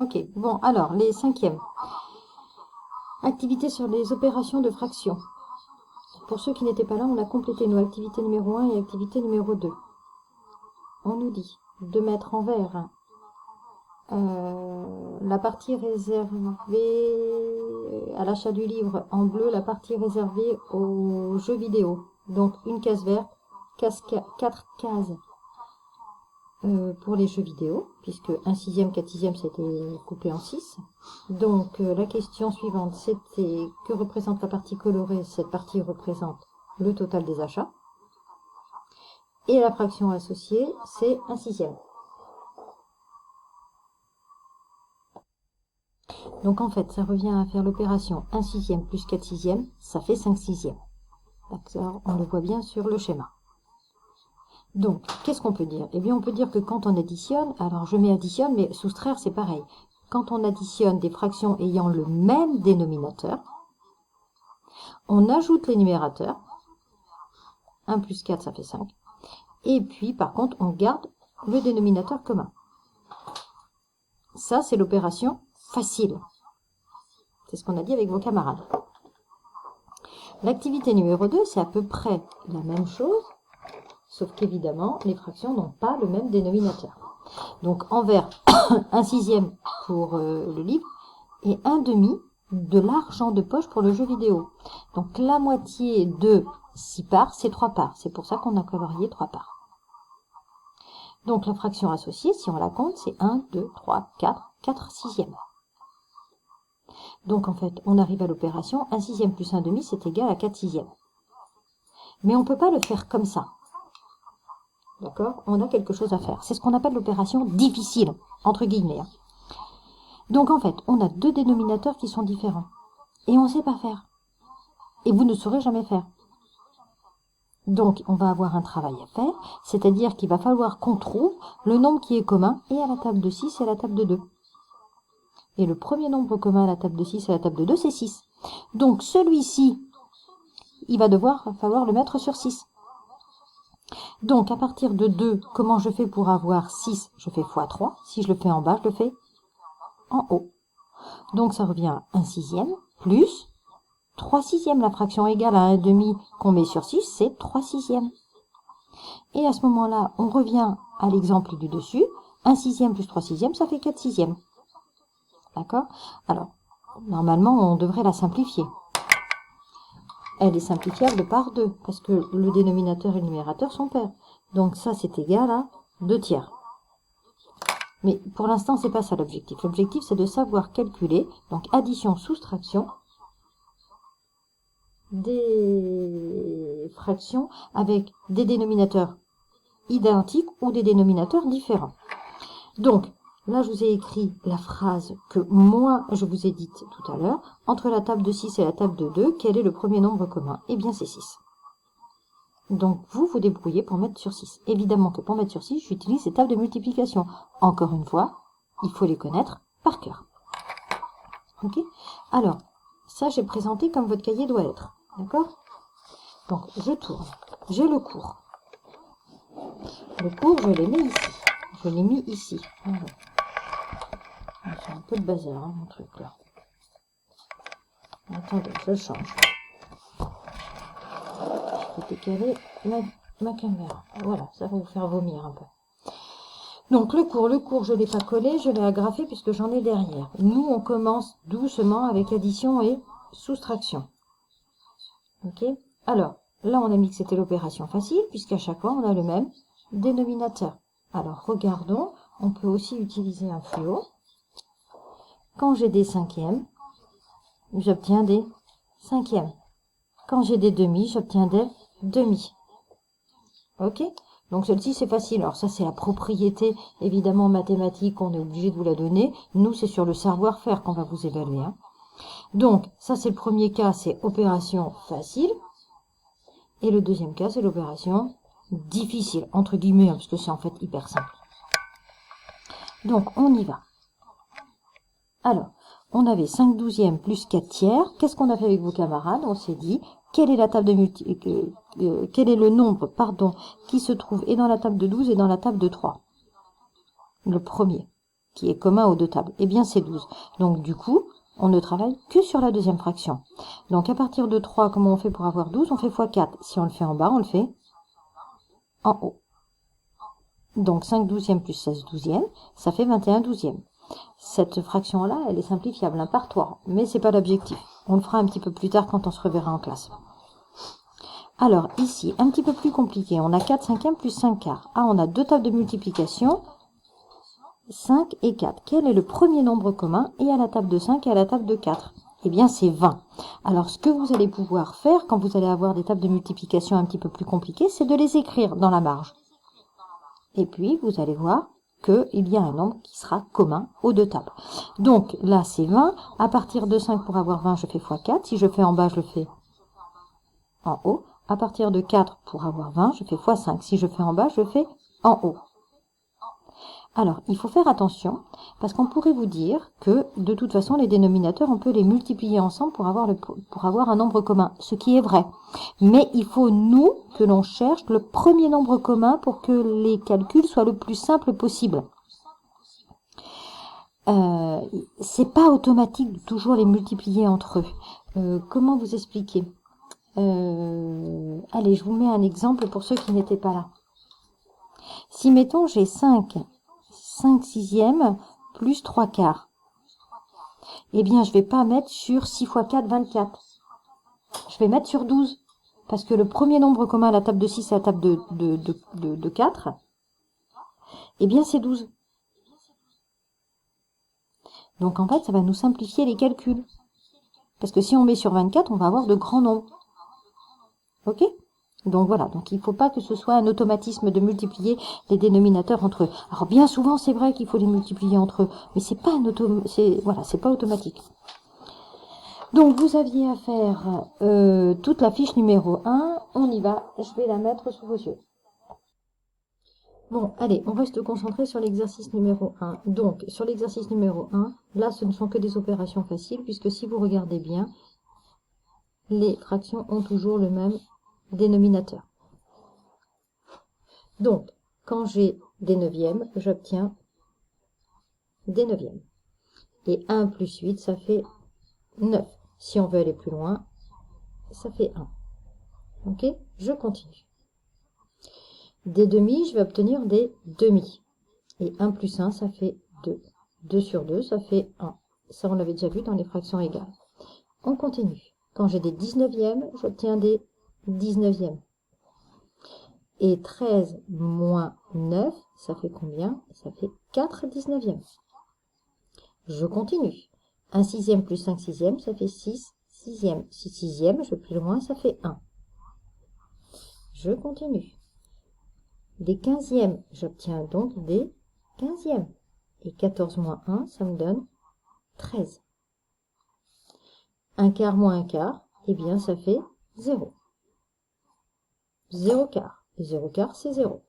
Ok, bon, alors, les cinquièmes. Activité sur les opérations de fraction. Pour ceux qui n'étaient pas là, on a complété nos activités numéro 1 et activité numéro 2. On nous dit de mettre en vert la partie réservée à l'achat du livre, en bleu la partie réservée aux jeux vidéo. Donc une case verte, 4 cases pour les jeux vidéo, puisque 1 sixième, 4 sixièmes, c'était coupé en 6. Donc la question suivante, c'était que représente la partie colorée? Cette partie représente le total des achats. Et la fraction associée, c'est 1 sixième. Donc en fait, ça revient à faire l'opération 1 sixième plus 4 sixièmes, ça fait 5 sixièmes. D'accord, on le voit bien sur le schéma. Donc, qu'est-ce qu'on peut dire? Eh bien, on peut dire que quand on additionne, alors je mets additionne, mais soustraire, c'est pareil. Quand on additionne des fractions ayant le même dénominateur, on ajoute les numérateurs. 1 plus 4, ça fait 5. Et puis, par contre, on garde le dénominateur commun. Ça, c'est l'opération facile. C'est ce qu'on a dit avec vos camarades. L'activité numéro 2, c'est à peu près la même chose, sauf qu'évidemment, les fractions n'ont pas le même dénominateur. Donc, en vert, 1 sixième pour le livre et 1 demi de l'argent de poche pour le jeu vidéo. Donc, la moitié de 6 parts, c'est 3 parts. C'est pour ça qu'on a colorié 3 parts. Donc, la fraction associée, si on la compte, c'est 1, 2, 3, 4 sixièmes. Donc, en fait, on arrive à l'opération 1 sixième plus 1 demi, c'est égal à 4 sixièmes. Mais on ne peut pas le faire comme ça. D'accord? On a quelque chose à faire. C'est ce qu'on appelle l'opération difficile, entre guillemets. Donc, en fait, on a deux dénominateurs qui sont différents. Et on ne sait pas faire. Et vous ne saurez jamais faire. Donc, on va avoir un travail à faire, c'est-à-dire qu'il va falloir qu'on trouve le nombre qui est commun et à la table de 6 et à la table de 2. Et le premier nombre commun à la table de 6 et à la table de 2, c'est 6. Donc, celui-ci, il va falloir le mettre sur 6. Donc, à partir de 2, comment je fais pour avoir 6? Je fais x 3. Si je le fais en bas, je le fais en haut. Donc, ça revient à 1 sixième plus 3 sixièmes. La fraction égale à 1 demi qu'on met sur 6, c'est 3 sixièmes. Et à ce moment-là, on revient à l'exemple du dessus. 1 sixième plus 3 sixièmes, ça fait 4 sixièmes. D'accord? Alors, normalement, on devrait la simplifier. Elle est simplifiable par 2, parce que le dénominateur et le numérateur sont pairs. Donc ça, c'est égal à 2 tiers. Mais pour l'instant, c'est pas ça l'objectif. L'objectif, c'est de savoir calculer, donc addition, soustraction, des fractions avec des dénominateurs identiques ou des dénominateurs différents. Donc, là, je vous ai écrit la phrase que moi, je vous ai dite tout à l'heure. Entre la table de 6 et la table de 2, quel est le premier nombre commun? Eh bien, c'est 6. Donc, vous vous débrouillez pour mettre sur 6. Évidemment que pour mettre sur 6, j'utilise les tables de multiplication. Encore une fois, il faut les connaître par cœur. Ok? Alors, ça, j'ai présenté comme votre cahier doit être. D'accord? Donc, je tourne. J'ai le cours. Le cours, je l'ai mis ici. Je l'ai mis ici. Voilà. C'est un peu de bazar, hein, mon truc, là. Attendez, je change. Je vais décaler ma caméra. Voilà, ça va vous faire vomir un peu. Donc, le cours, je ne l'ai pas collé, je l'ai agrafé puisque j'en ai derrière. Nous, on commence doucement avec addition et soustraction. Ok? Alors, là, on a mis que c'était l'opération facile, puisqu'à chaque fois, on a le même dénominateur. Alors, regardons, on peut aussi utiliser un fluo. Quand j'ai des cinquièmes, j'obtiens des cinquièmes. Quand j'ai des demi, j'obtiens des demi. Ok? Donc, celle-ci, c'est facile. Alors, ça, c'est la propriété, évidemment, mathématique, on est obligé de vous la donner. Nous, c'est sur le savoir-faire qu'on va vous évaluer. Hein. Donc, ça, c'est le premier cas, c'est opération facile. Et le deuxième cas, c'est l'opération difficile, entre guillemets, hein, parce que c'est en fait hyper simple. Donc, on y va. Alors, on avait 5 douzièmes plus 4 tiers. Qu'est-ce qu'on a fait avec vos camarades? On s'est dit, quelle est la table de quel est le nombre, qui se trouve et dans la table de 12 et dans la table de 3? Le premier. qui est commun aux deux tables? Eh bien, c'est 12. Donc, du coup, on ne travaille que sur la deuxième fraction. Donc, à partir de 3, comment on fait pour avoir 12? On fait x 4. Si on le fait en bas, on le fait en haut. Donc, 5 douzièmes plus 16 douzièmes, ça fait 21 douzièmes. Cette fraction-là, elle est simplifiable hein, par 3, mais c'est pas l'objectif. On le fera un petit peu plus tard quand on se reverra en classe. Alors, ici, un petit peu plus compliqué. On a 4 cinquièmes plus 5 quarts. Ah, on a deux tables de multiplication, 5 et 4. Quel est le premier nombre commun et à la table de 5 et à la table de 4? Eh bien, c'est 20. Alors, ce que vous allez pouvoir faire quand vous allez avoir des tables de multiplication un petit peu plus compliquées, c'est de les écrire dans la marge. Et puis, vous allez voir qu'il y a un nombre qui sera commun aux deux tables. Donc, là, c'est 20. À partir de 5, pour avoir 20, je fais x 4. Si je fais en bas, je le fais en haut. À partir de 4, pour avoir 20, je fais x 5. Si je fais en bas, je le fais en haut. Alors, il faut faire attention, parce qu'on pourrait vous dire que, de toute façon, les dénominateurs, on peut les multiplier ensemble pour avoir un nombre commun, ce qui est vrai. Mais il faut, nous, que l'on cherche le premier nombre commun pour que les calculs soient le plus simples possible. C'est pas automatique de toujours les multiplier entre eux. Comment vous expliquer? Allez, je vous mets un exemple pour ceux qui n'étaient pas là. Si, mettons, j'ai 5 sixièmes plus 3 quarts, eh bien, je vais pas mettre sur 6 x 4, 24. Je vais mettre sur 12. Parce que le premier nombre commun à la table de 6 et à la table de 4, eh bien, c'est 12. Donc, en fait, ça va nous simplifier les calculs. Parce que si on met sur 24, on va avoir de grands nombres. OK? Donc voilà, donc il ne faut pas que ce soit un automatisme de multiplier les dénominateurs entre eux. Alors bien souvent, c'est vrai qu'il faut les multiplier entre eux, mais c'est pas c'est pas automatique. Donc vous aviez à faire toute la fiche numéro 1, on y va, je vais la mettre sous vos yeux. Bon, allez, on reste concentré sur l'exercice numéro 1. Donc, sur l'exercice numéro 1, là, ce ne sont que des opérations faciles, puisque si vous regardez bien, les fractions ont toujours le même dénominateur. Donc, quand j'ai des neuvièmes, j'obtiens des neuvièmes. Et 1 plus 8, ça fait 9. Si on veut aller plus loin, ça fait 1. Ok? Je continue. Des demi, je vais obtenir des demi. Et 1 plus 1, ça fait 2. 2 sur 2, ça fait 1. Ça, on l'avait déjà vu dans les fractions égales. On continue. Quand j'ai des 19e, j'obtiens des 19e. Et 13 moins 9, ça fait combien? Ça fait 4 19e. Je continue. 1 sixième plus 5 sixièmes, ça fait 6 sixièmes. 6 sixièmes, je vais plus loin, ça fait 1. Je continue. Des 15e, j'obtiens donc des 15e. Et 14 moins 1, ça me donne 13. 1 quart moins 1 quart, eh bien ça fait 0. 0 quart. 0 quart, c'est 0.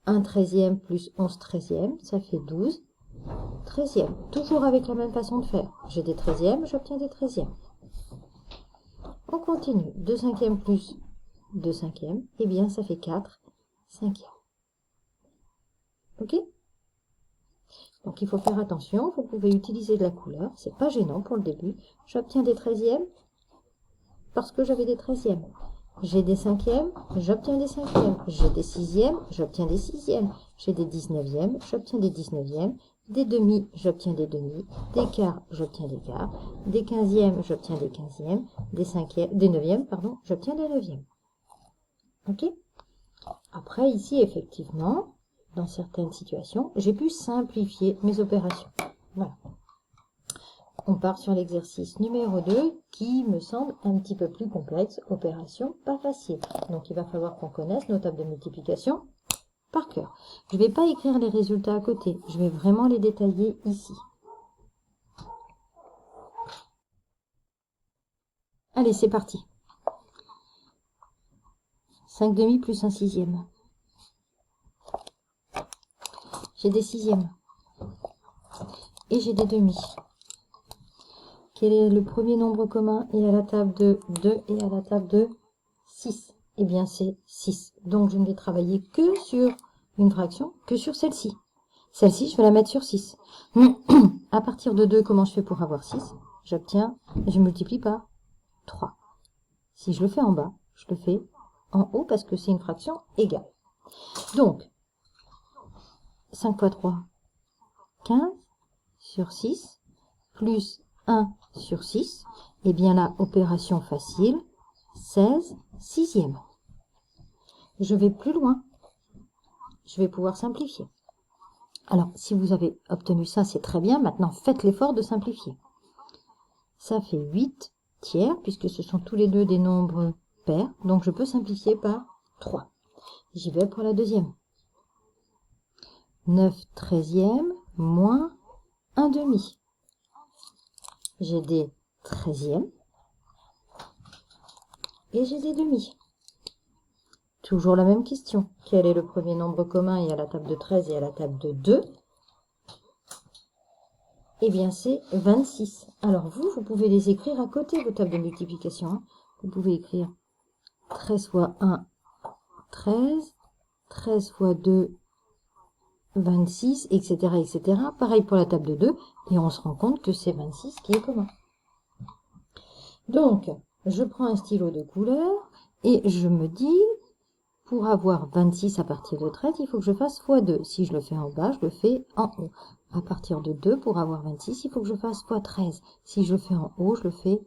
1 treizième plus 11 treizièmes, ça fait 12 treizièmes. Toujours avec la même façon de faire. J'ai des treizièmes, j'obtiens des treizièmes. On continue. 2 cinquièmes plus 2 cinquièmes, eh bien ça fait 4 cinquièmes. Ok? Donc il faut faire attention, vous pouvez utiliser de la couleur, c'est pas gênant pour le début. J'obtiens des treizièmes parce que j'avais des treizièmes. J'ai des cinquièmes, j'obtiens des cinquièmes. J'ai des sixièmes, j'obtiens des sixièmes. J'ai des 19e, j'obtiens des 19e. Des demi, j'obtiens des demi. Des quarts, j'obtiens des quarts. Des 15e, j'obtiens des 15e. Des 9e, pardon, j'obtiens des 9e. Ok? Après, ici, effectivement, dans certaines situations, j'ai pu simplifier mes opérations. Voilà. On part sur l'exercice numéro 2 qui me semble un petit peu plus complexe, opération pas facile. Donc il va falloir qu'on connaisse nos tables de multiplication par cœur. Je ne vais pas écrire les résultats à côté, je vais vraiment les détailler ici. Allez, c'est parti. 5 demi plus 1 sixième. J'ai des sixièmes. Et j'ai des demi. Quel est le premier nombre commun et à la table de 2 et à la table de 6? Eh bien, c'est 6. Donc, je ne vais travailler que sur une fraction que sur celle-ci. Celle-ci, je vais la mettre sur 6. À partir de 2, comment je fais pour avoir 6? J'obtiens, je multiplie par 3. Si je le fais en bas, je le fais en haut parce que c'est une fraction égale. Donc, 5 fois 3, 15 sur 6, plus 1 sur 6. Et bien là, opération facile, 16 sixièmes. Je vais plus loin. Je vais pouvoir simplifier. Alors, si vous avez obtenu ça, c'est très bien. Maintenant, faites l'effort de simplifier. Ça fait 8 tiers, puisque ce sont tous les deux des nombres pairs. Donc, je peux simplifier par 3. J'y vais pour la deuxième. 9 treizièmes moins 1 demi. J'ai des treizièmes et j'ai des demi. Toujours la même question. Quel est le premier nombre commun et à la table de 13 et à la table de 2? Eh bien, c'est 26. Alors, vous pouvez les écrire à côté, vos tables de multiplication. Hein. Vous pouvez écrire 13 fois 1, 13. 13 fois 2, 26, etc., etc. Pareil pour la table de 2. Et on se rend compte que c'est 26 qui est commun. Donc, je prends un stylo de couleur et je me dis, pour avoir 26 à partir de 13, il faut que je fasse x 2. Si je le fais en bas, je le fais en haut. À partir de 2, pour avoir 26, il faut que je fasse x 13. Si je le fais en haut, je le fais...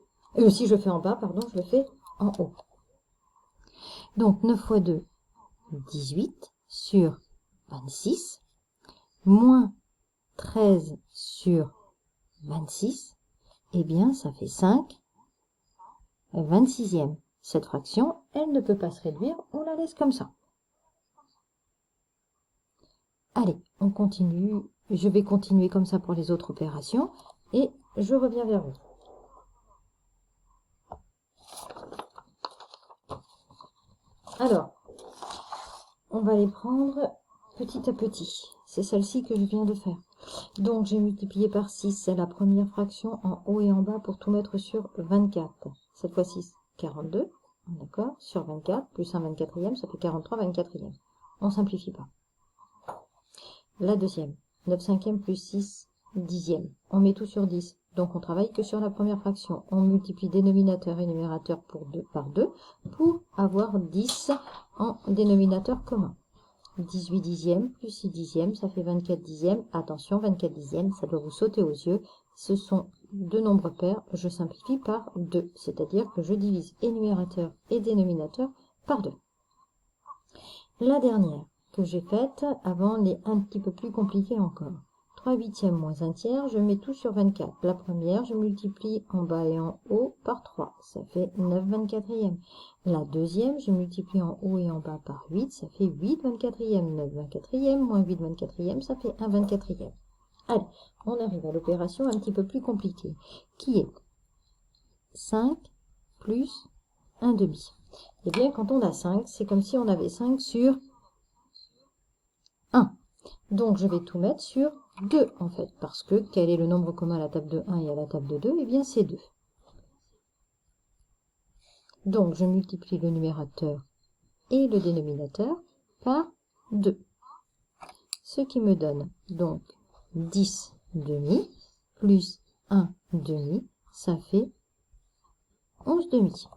si je le fais en bas, pardon, je le fais en haut. Donc, 9 fois 2, 18 sur 26, moins 13 sur 26, eh bien, ça fait 5 26e. Cette fraction, elle ne peut pas se réduire, on la laisse comme ça. Allez, on continue. Je vais continuer comme ça pour les autres opérations et je reviens vers vous. Alors, on va les prendre petit à petit. C'est celle-ci que je viens de faire. Donc, j'ai multiplié par 6, c'est la première fraction en haut et en bas pour tout mettre sur 24. Cette fois-ci, 42, d'accord, sur 24, plus un 24e, ça fait 43 24e. On ne simplifie pas. La deuxième, 9 cinquièmes plus 6 dixièmes. On met tout sur 10. Donc, on travaille que sur la première fraction. On multiplie dénominateur et numérateur par 2 pour avoir 10 en dénominateur commun. 18 dixièmes plus 6 dixièmes, ça fait 24 dixièmes. Attention, 24 dixièmes, ça doit vous sauter aux yeux. Ce sont deux nombres pairs. Je simplifie par 2, c'est-à-dire que je divise et numérateur et dénominateur par 2. La dernière que j'ai faite, avant les un petit peu plus compliquées encore. 3 huitièmes moins 1 tiers, je mets tout sur 24. La première, je multiplie en bas et en haut par 3. Ça fait 9 24e. La deuxième, je multiplie en haut et en bas par 8. Ça fait 8 24e. 9 24e moins 8 24e, ça fait 1 24e. Allez, on arrive à l'opération un petit peu plus compliquée, qui est 5 plus 1 demi. Eh bien, quand on a 5, c'est comme si on avait 5 sur 1. Donc, je vais tout mettre sur 2, en fait, parce que quel est le nombre commun à la table de 1 et à la table de 2? Eh bien, c'est 2. Donc, je multiplie le numérateur et le dénominateur par 2. Ce qui me donne donc 10 demi plus 1 demi, ça fait 11 demi.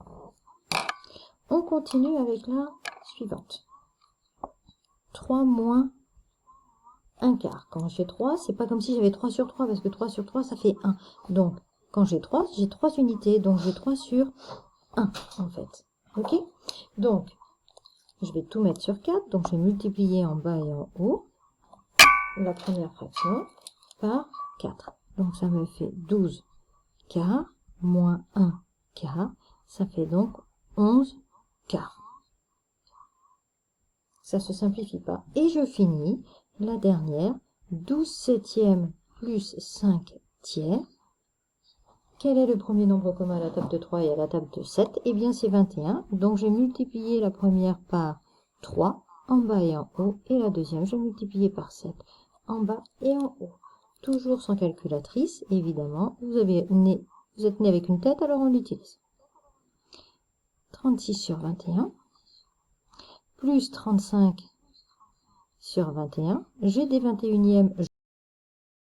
On continue avec la suivante. 3 moins 1 quart. Quand j'ai 3, c'est pas comme si j'avais 3 sur 3, parce que 3 sur 3, ça fait 1. Donc, quand j'ai 3 unités, donc j'ai 3 sur 1, en fait. Ok? Donc, je vais tout mettre sur 4, donc je vais multiplier en bas et en haut la première fraction par 4. Donc, ça me fait 12 quarts moins 1 quart. Ça fait donc 11 quarts. Ça se simplifie pas. Et je finis la dernière, 12 septièmes plus 5 tiers. Quel est le premier nombre commun à la table de 3 et à la table de 7? Eh bien, c'est 21. Donc, j'ai multiplié la première par 3 en bas et en haut. Et la deuxième, j'ai multiplié par 7 en bas et en haut. Toujours sans calculatrice, évidemment. Vous êtes né avec une tête, alors on l'utilise. 36 sur 21. Plus 35 sur 21. J'ai des 21e.